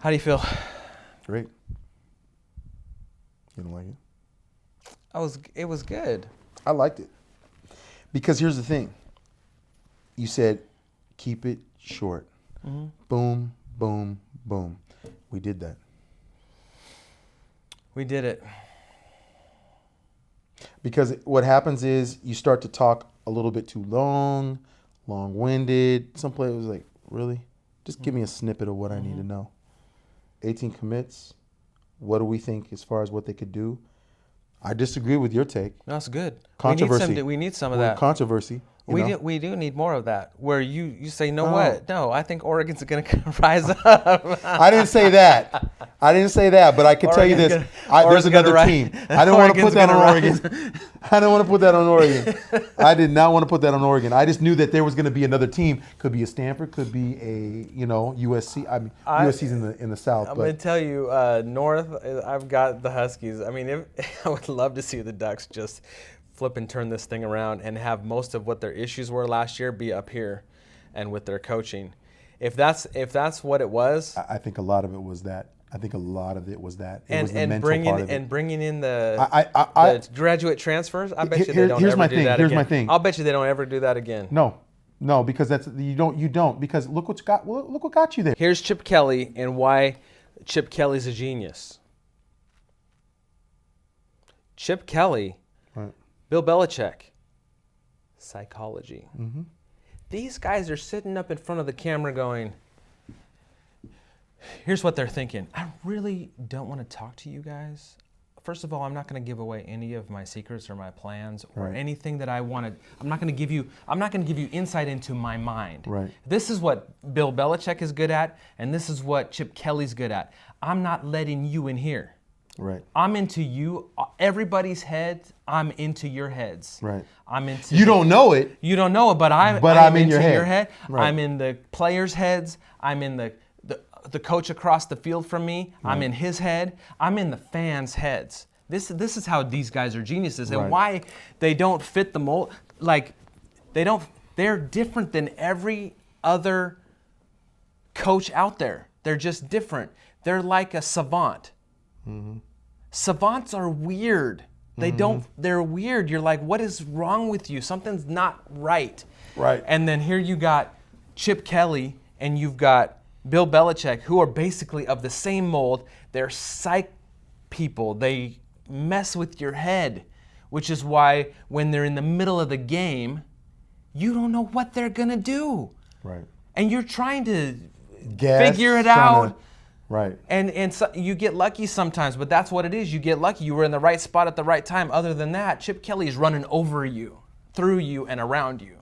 How do you feel? Great. You don't like it? It was good. I liked it. Because here's the thing. You said, keep it short. Mm-hmm. Boom, boom, boom. We did that. We did it. Because what happens is you start to talk a little bit too long-winded. Some players was like, really? Just give me a snippet of what I need to know. 18 commits. What do we think as far as what they could do? I disagree with your take. That's good. Controversy. We need some of Well, that. Controversy. We do need more of that. Where you say, what? No, I think Oregon's going to rise up. I didn't say that. But I can tell you this. There's another team. I didn't want to put that on Oregon. I didn't want to put that on Oregon. I did not want to put that on Oregon. I just knew that there was going to be another team. Could be a Stanford. Could be a USC. I mean, USC's in the South. I'm going to tell you, North. I've got the Huskies. I mean, I would love to see the Ducks just flip and turn this thing around and have most of what their issues were last year be up here, and with their coaching. If that's what it was, I think a lot of it was that. It was the mental bringing part of it. And bringing in the graduate transfers. I bet you they don't ever do that again. Here's my thing. I'll bet you they don't ever do that again. No, because you don't because look what got you there. Here's Chip Kelly and why Chip Kelly's a genius. Chip Kelly. Right. Bill Belichick, psychology. Mm-hmm. These guys are sitting up in front of the camera going, here's what they're thinking. I really don't want to talk to you guys. First of all, I'm not going to give away any of my secrets or my plans or anything that I wanted. I'm not going to give you insight into my mind. Right. This is what Bill Belichick is good at, and this is what Chip Kelly's good at. I'm not letting you in here. Right. I'm into you. Everybody's heads. I'm into your heads. Right. I'm into. You don't know it. You don't know it, but I'm in into your head. Right. I'm in the players' heads. I'm in the coach across the field from me. Right. I'm in his head. I'm in the fans' heads. This is how these guys are geniuses, and why they don't fit the mold. Like they're different than every other coach out there. They're just different. They're like a savant. Mm-hmm. Savants are weird. They're weird. You're like, what is wrong with you? Something's not right. Right. And then here you got Chip Kelly and you've got Bill Belichick, who are basically of the same mold. They're psych people. They mess with your head, which is why when they're in the middle of the game, you don't know what they're going to do. Right. And you're trying to figure it out. Right. And so you get lucky sometimes, but that's what it is. You get lucky. You were in the right spot at the right time. Other than that, Chip Kelly is running over you, through you, and around you.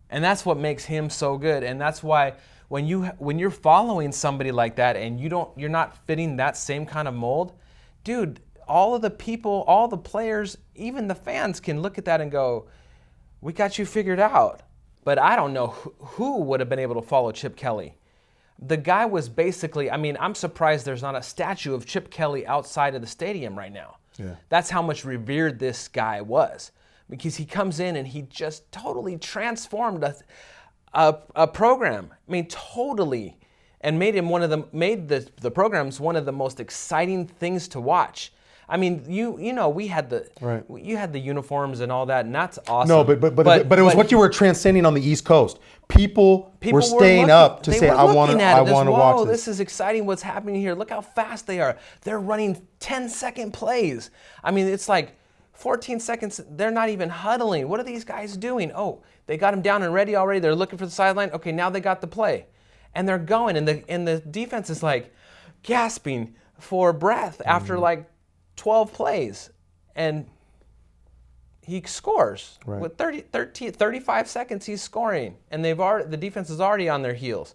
And that's what makes him so good. And that's why when you're following somebody like that and you're not fitting that same kind of mold, dude, all of the people, all the players, even the fans can look at that and go, we got you figured out. But I don't know who would have been able to follow Chip Kelly. The guy was basically, I'm surprised there's not a statue of Chip Kelly outside of the stadium right now. Yeah. That's how much revered this guy was. Because he comes in and he just totally transformed a program. Totally. And made the programs one of the most exciting things to watch. We had you had the uniforms and all that, and that's awesome. No, but it was what you were transcending on the East Coast. People were staying up to say, I want to watch this. This is exciting what's happening here. Look how fast they are. They're running 10-second plays. It's like 14 seconds. They're not even huddling. What are these guys doing? Oh, they got them down and ready already. They're looking for the sideline. Okay, now they got the play. And they're going, and the defense is like gasping for breath after like 12 plays, and he scores. Right. With 35 seconds, he's scoring, and the defense is already on their heels.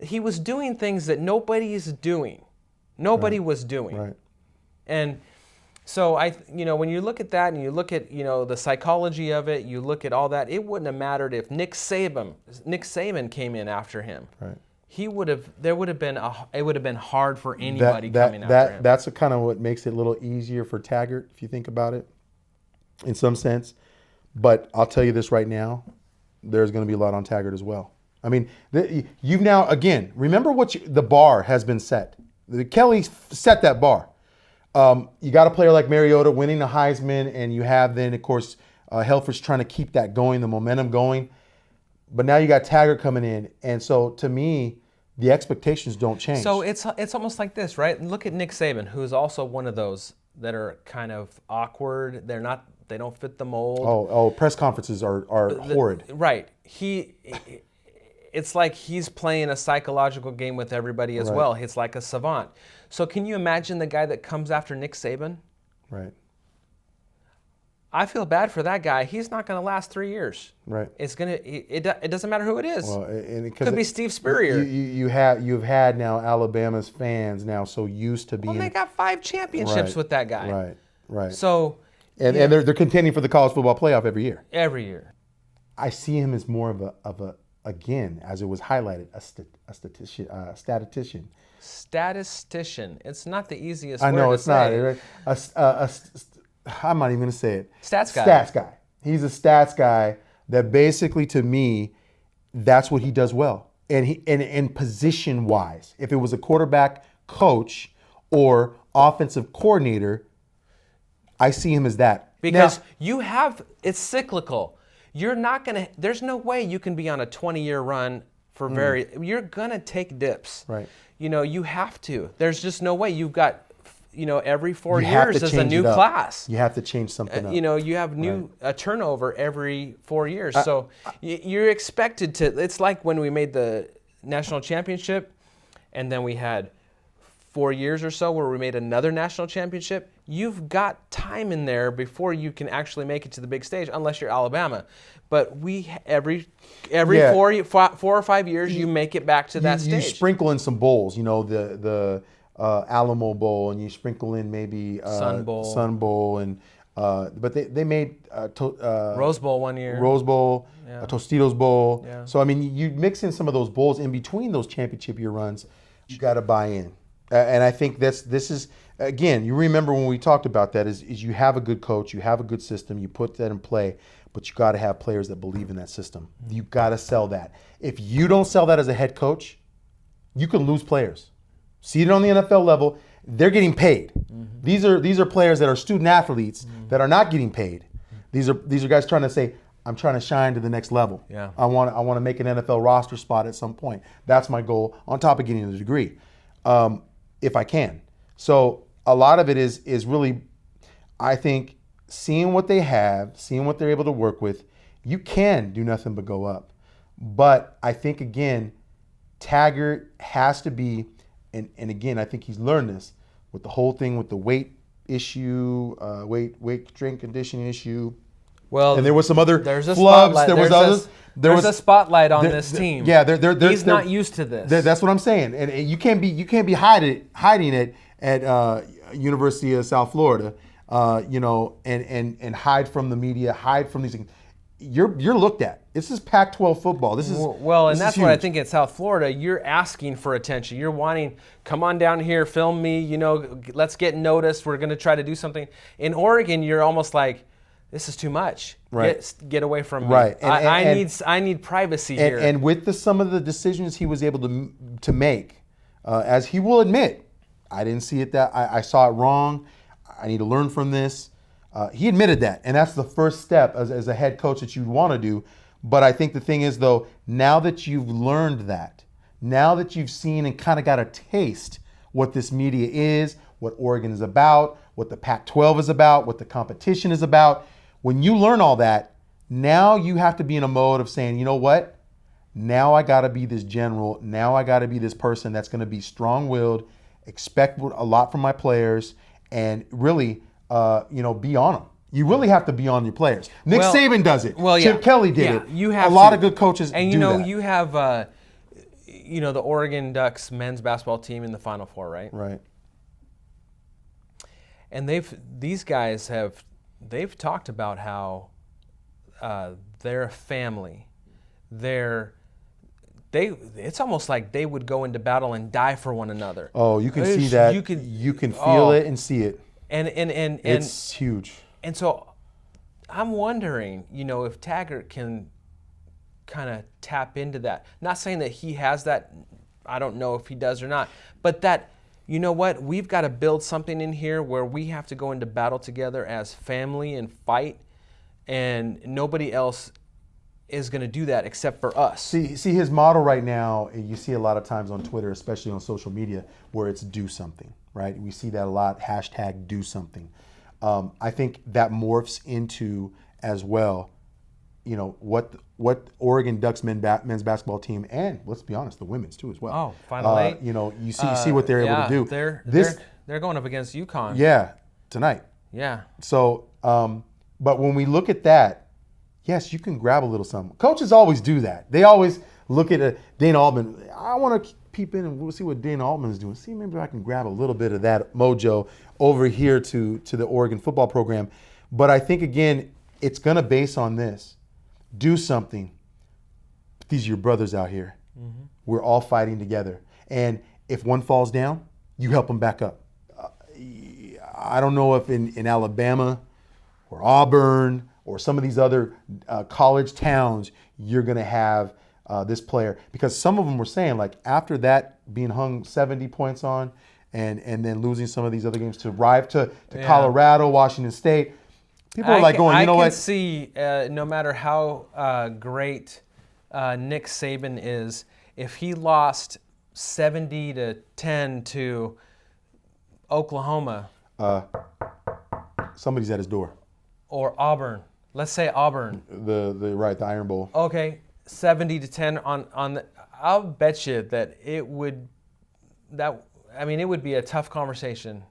He was doing things that nobody is doing. Nobody was doing. Right. And so when you look at that and you look at the psychology of it, you look at all that, it wouldn't have mattered if Nick Saban came in after him. Right. It would have been hard for anybody coming after him. That's kind of what makes it a little easier for Taggart, if you think about it, in some sense. But I'll tell you this right now, there's going to be a lot on Taggart as well. I mean, you've now, again, remember the bar has been set. Kelly set that bar. You got a player like Mariota winning the Heisman, and you have then, of course, Helfrich's trying to keep that going, the momentum going. But now you got Taggart coming in. And so, to me, the expectations don't change. So it's almost like this, right? Look at Nick Saban, who's also one of those that are kind of awkward. They don't fit the mold. Press conferences are horrid. Right. It's like he's playing a psychological game with everybody as well. It's like a savant. So can you imagine the guy that comes after Nick Saban? Right. I feel bad for that guy. He's not going to last 3 years. Right. It doesn't matter who it is. Well, it could be Steve Spurrier. You've had now Alabama's fans now so used to being. Well, they got 5 championships with that guy. Right. So. And they're contending for the college football playoff every year. Every year. I see him as more of a again, as it was highlighted, a statistician. Statistician. It's not the easiest I know word it's to not. I'm not even going to say it. Stats guy. Stats guy. He's a stats guy that basically, to me, that's what he does well. And position wise, if it was a quarterback coach or offensive coordinator, I see him as that. Because it's cyclical. You're not going to, there's no way you can be on a 20-year run for you're going to take dips. Right. You have to. There's just no way. You've got, every 4 years is a new class. You have to change something up. You have a turnover every 4 years. So you're expected to, it's like when we made the national championship and then we had 4 years or so where we made another national championship. You've got time in there before you can actually make it to the big stage, unless you're Alabama. But every 4 or 5 years, you make it back to that stage. You sprinkle in some bowls, the Alamo Bowl, and you sprinkle in maybe Sun Bowl, and but they made Rose Bowl one year. Rose Bowl, Tostitos Bowl. Yeah. So I mean, you mix in some of those bowls in between those championship year runs. You got to buy in. And I think this is, again, you remember when we talked about that, is you have a good coach, you have a good system, you put that in play, but you got to have players that believe in that system. You got to sell that. If you don't sell that as a head coach, you can lose players. See it on the NFL level, they're getting paid. Mm-hmm. These are players that are student athletes that are not getting paid. These are guys trying to say, I'm trying to shine to the next level. Yeah. I want to make an NFL roster spot at some point. That's my goal, on top of getting a degree. If I can. So a lot of it is really, I think, seeing what they have, seeing what they're able to work with. You can do nothing but go up. But I think, again, Taggart has to be, and again, I think he's learned this, with the whole thing with the weight issue, weight strength conditioning issue. Well, and there was some other there's a flubs. Spotlight. There's a spotlight on this team. Yeah, he's not used to this. That's what I'm saying, and you can't be hiding it at University of South Florida, and hide from the media, hide from these things. You're looked at. This is Pac-12 football. This is and that's what I think at South Florida. You're asking for attention. You're wanting, come on down here, film me. Let's get noticed. We're going to try to do something. In Oregon, you're almost like, this is too much. Right. Get away from me. Right. I need privacy here. And with some of the decisions he was able to make, as he will admit, I didn't see it I saw it wrong. I need to learn from this. He admitted that, and that's the first step as a head coach that you'd want to do. But I think the thing is, though, now that you've learned that, now that you've seen and kind of got a taste what this media is, what Oregon is about, what the Pac-12 is about, what the competition is about, when you learn all that, now you have to be in a mode of saying, you know what? Now I got to be this general. Now I got to be this person that's going to be strong-willed, expect a lot from my players, and really, be on them. You really have to be on your players. Nick Saban does it. Chip Kelly did it. You have a lot of good coaches and do that. You have, the Oregon Ducks men's basketball team in the Final Four, right? Right. And these guys have talked about how they're a family. It's almost like they would go into battle and die for one another. Oh, you can see that. You can feel it and see it. And it's huge. And so I'm wondering, if Taggart can kind of tap into that. Not saying that he has that. I don't know if he does or not. But that, you know what? We've got to build something in here where we have to go into battle together as family and fight, and nobody else is going to do that except for us. See his model right now, you see a lot of times on Twitter, especially on social media, where it's do something, right? We see that a lot, hashtag do something. I think that morphs into as well, you know, what Oregon Ducks men's basketball team, and let's be honest, the women's too as well. Oh, Final Eight. You know, you see what they're able to do. They're going up against UConn. Yeah, tonight. Yeah. So, but when we look at that, yes, you can grab a little something. Coaches always do that. They always look at Dana Altman. I want to peep in and we'll see what Dana Altman is doing. See, maybe I can grab a little bit of that mojo over here to the Oregon football program. But I think, again, it's going to base on this. Do something. These are your brothers out here. Mm-hmm. We're all fighting together. And if one falls down, you help them back up. I don't know if in Alabama or Auburn or some of these other college towns, you're going to have this player. Because some of them were saying, like, after that being hung 70 points on and then losing some of these other games to arrive to Colorado, Washington State, people are like going, you know what? I can see, no matter how great Nick Saban is, if he lost 70-10 to Oklahoma. Somebody's at his door. Or Auburn. Let's say Auburn. The Iron Bowl. Okay, 70-10 on the. I'll bet you that it would be a tough conversation.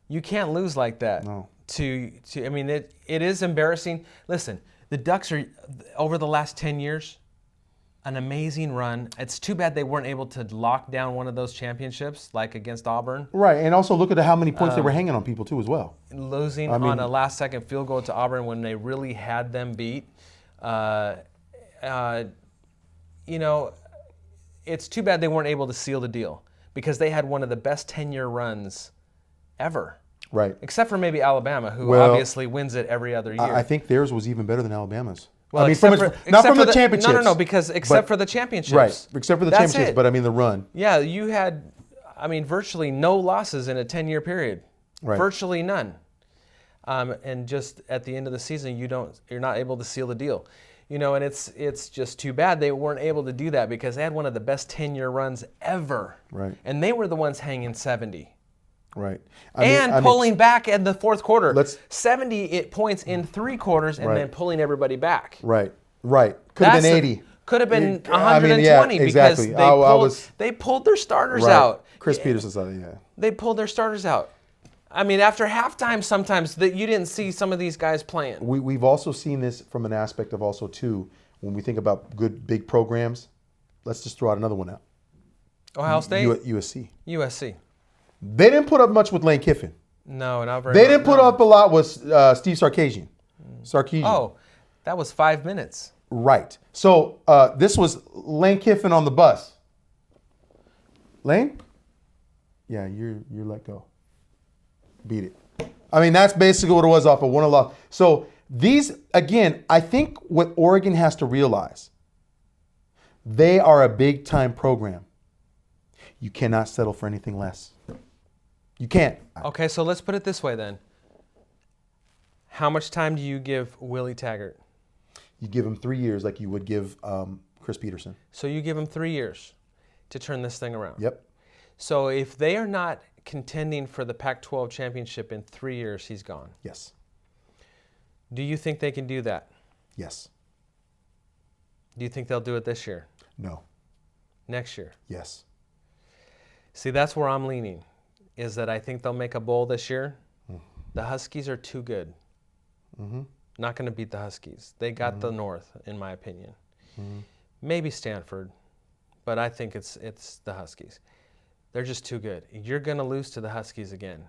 You can't lose like that. No. It is embarrassing. Listen, the Ducks are over the last 10 years, an amazing run. It's too bad they weren't able to lock down one of those championships like against Auburn. Right, and also look at how many points they were hanging on people too as well. Losing on a last-second field goal to Auburn when they really had them beat. You know, it's too bad they weren't able to seal the deal because they had one of the best 10-year runs ever. Right. Except for maybe Alabama, who obviously wins it every other year. I think theirs was even better than Alabama's. Well, not from the championships. No, because except for the championships. Right, except for the championships, but I mean the run. Yeah, you had, virtually no losses in a 10-year period. Right. Virtually none. And just at the end of the season, you're not able to seal the deal. You know, and it's just too bad they weren't able to do that because they had one of the best 10-year runs ever. Right. And they were the ones hanging 70. Right. Pulling back in the fourth quarter. 70 points in 3 quarters and then pulling everybody back. Right. Could have been 80. Could have been 120 exactly. because they pulled their starters out. Chris Peterson said it, yeah. They pulled their starters out. After halftime sometimes that you didn't see some of these guys playing. We've also seen this from an aspect of also, too, when we think about good, big programs. Let's just throw out another one out. Ohio State? USC. They didn't put up much with Lane Kiffin. No, not very much. They didn't put no. up a lot with Steve Sarkisian. Oh, that was 5 minutes. Right. So this was Lane Kiffin on the bus. Lane? Yeah, you're let go. Beat it. That's basically what it was off of one loss. So these, again, I think what Oregon has to realize, they are a big-time program. You cannot settle for anything less. You can't. Okay, so let's put it this way then. How much time do you give Willie Taggart? You give him 3 years like you would give Chris Peterson. So you give him 3 years to turn this thing around. Yep. So if they are not contending for the Pac-12 championship in 3 years, he's gone. Yes. Do you think they can do that? Yes. Do you think they'll do it this year? No. Next year? Yes. See, that's where I'm leaning, is that I think they'll make a bowl this year. The Huskies are too good. Mm-hmm. Not going to beat the Huskies. They got the North, in my opinion. Mm-hmm. Maybe Stanford, but I think it's the Huskies. They're just too good. You're going to lose to the Huskies again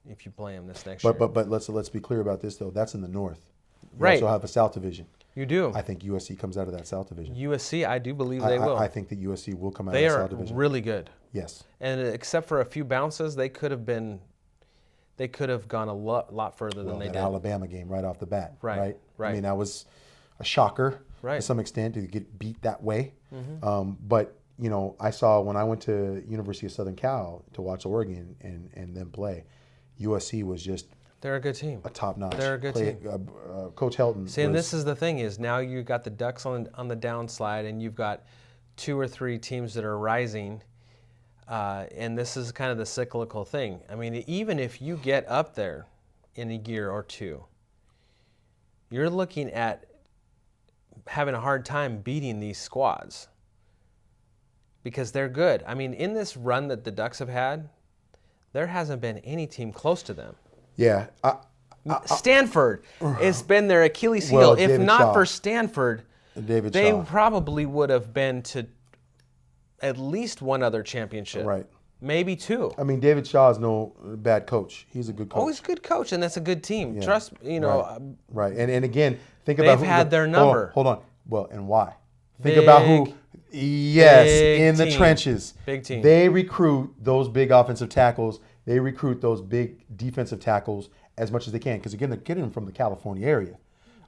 if you play them this next year. But let's be clear about this, though. That's in the North. You right. also have a South Division. You do. I think USC comes out of that South Division. USC, I do believe they will. I think that USC will come out of that South Division. They are really good. Yes. And except for a few bounces, they could have gone a lot further than they did. Alabama game right off the bat. Right. That was a shocker. to some extent to get beat that way. But I saw when I went to University of Southern Cal to watch Oregon and them play, USC was just they're a good team, a top notch. They're a good team. Coach Helton. See, and this is the thing is now you got the Ducks on the downslide, and you've got 2 or 3 teams that are rising. And this is kind of the cyclical thing. I mean, even if you get up there in a year or 2, you're looking at having a hard time beating these squads because they're good. I mean, in this run that the Ducks have had, there hasn't been any team close to them. Yeah. Stanford has been their Achilles heel. Well, If David not Shaw. for Stanford, they probably would have been to at least one other championship. Right. Maybe 2. I mean, David Shaw is no bad coach. He's a good coach. Oh, he's a good coach, and that's a good team. Yeah. Trust, Right. And again, think about they've had their number. Hold on. Well, and why? Think about who. Yes, big in the team. trenches. Big team. They recruit those big offensive tackles. They recruit those big defensive tackles as much as they can. Because, again, they're getting them from the California area.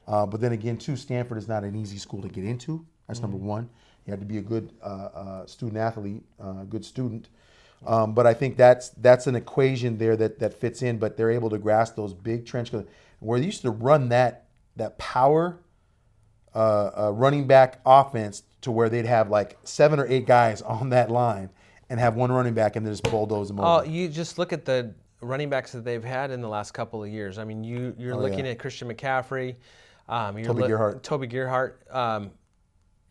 But then again, too, Stanford is not an easy school to get into. That's number one. You have to be a good student athlete, a good student. But I think that's an equation there that fits in. But they're able to grasp those big trench coats. Where they used to run that power running back offense to where they'd have like 7 or 8 guys on that line and have one running back and then just bulldoze them over. Oh, you just look at the running backs that they've had in the last couple of years. I mean, you're looking at Christian McCaffrey, Toby Gerhart.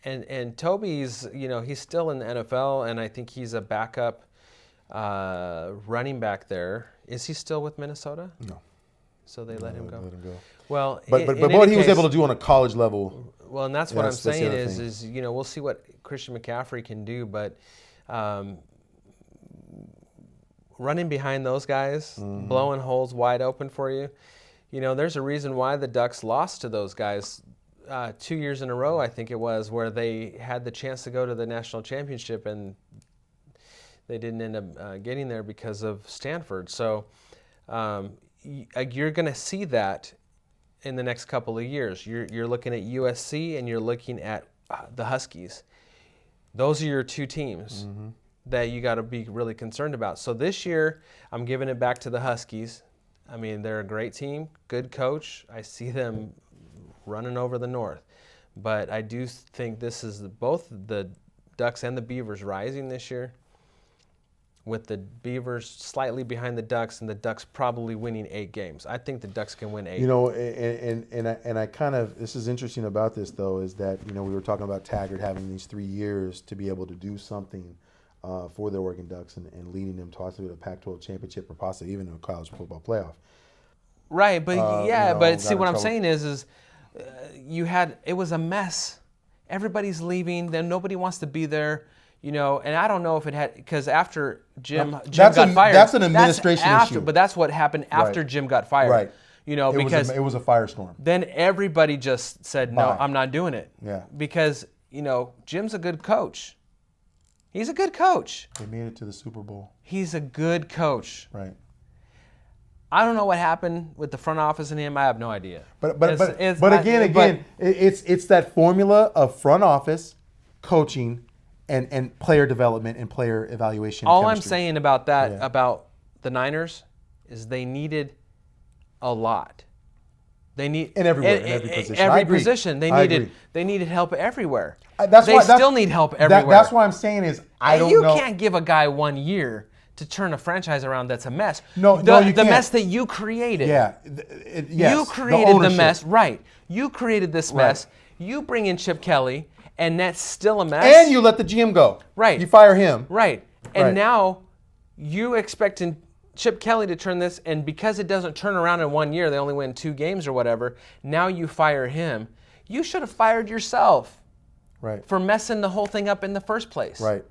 And Toby's, he's still in the NFL, and I think he's a backup running back there. Is he still with Minnesota? No. So they let him go. Let him go. Well, but what he was able to do on a college level. Well, and that's what I'm saying is we'll see what Christian McCaffrey can do, but running behind those guys, blowing holes wide open for you, there's a reason why the Ducks lost to those guys 2 years in a row, I think it was, where they had the chance to go to the national championship and they didn't end up getting there because of Stanford. So you're going to see that in the next couple of years. You're looking at USC and you're looking at the Huskies. Those are your 2 teams that you got to be really concerned about. So this year, I'm giving it back to the Huskies. I mean, they're a great team, good coach. I see them running over the North. But I do think this is both the Ducks and the Beavers rising this year, with the Beavers slightly behind the Ducks and the Ducks probably winning 8 games. I think the Ducks can win 8. And I kind of, this is interesting about this, though, is that, we were talking about Taggart having these 3 years to be able to do something for the Oregon Ducks and leading them possibly to a Pac-12 championship or possibly even a college football playoff. Right, but but see what I'm saying is it was a mess. Everybody's leaving, then nobody wants to be there. And I don't know if it had, because after Jim got fired. That's an administration issue. But that's what happened after Jim got fired. Right. Because it was a firestorm. Then everybody just said, no, I'm not doing it. Yeah. Because, Jim's a good coach. He's a good coach. They made it to the Super Bowl. He's a good coach. Right. I don't know what happened with the front office and him. I have no idea. But again, it's that formula of front office, coaching, and player development and player evaluation. All I'm saying about that, about the Niners, is they needed a lot. They need in every position. Every position they needed help everywhere. They still need help everywhere. That's what I'm saying is I don't know. You can't give a guy 1 year to turn a franchise around that's a mess. No, you can't. The mess that you created. Yeah. You created the mess. Right. You created this mess. You bring in Chip Kelly, and that's still a mess. And you let the GM go. Right. You fire him. Right. And now you expecting Chip Kelly to turn this, and because it doesn't turn around in 1 year, they only win 2 games or whatever, now you fire him. You should have fired yourself. Right. For messing the whole thing up in the first place. Right.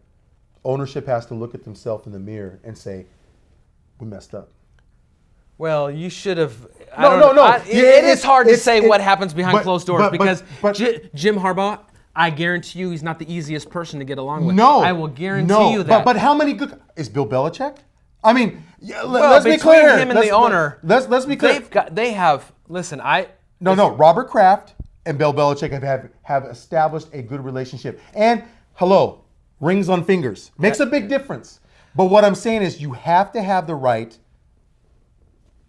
Ownership has to look at themselves in the mirror and say, we messed up. Well, you should have. No. It is hard to say what happens behind closed doors because Jim Harbaugh, I guarantee you, he's not the easiest person to get along with. No. I will guarantee you that. But how many good. Is Bill Belichick? I mean, let's be clear. Him and the owner. Let's be clear. They have. Listen, No. Robert Kraft and Bill Belichick have established a good relationship. And hello, rings on fingers makes a big difference. But what I'm saying is you have to have the right.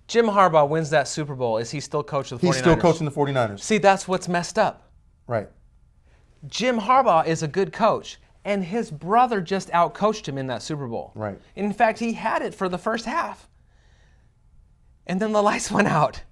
Jim Harbaugh wins that Super Bowl. Is he still coach of the 49ers? He's still coaching the 49ers. See, that's what's messed up. Right. Jim Harbaugh is a good coach, and his brother just outcoached him in that Super Bowl. Right. In fact, he had it for the first half. And then the lights went out.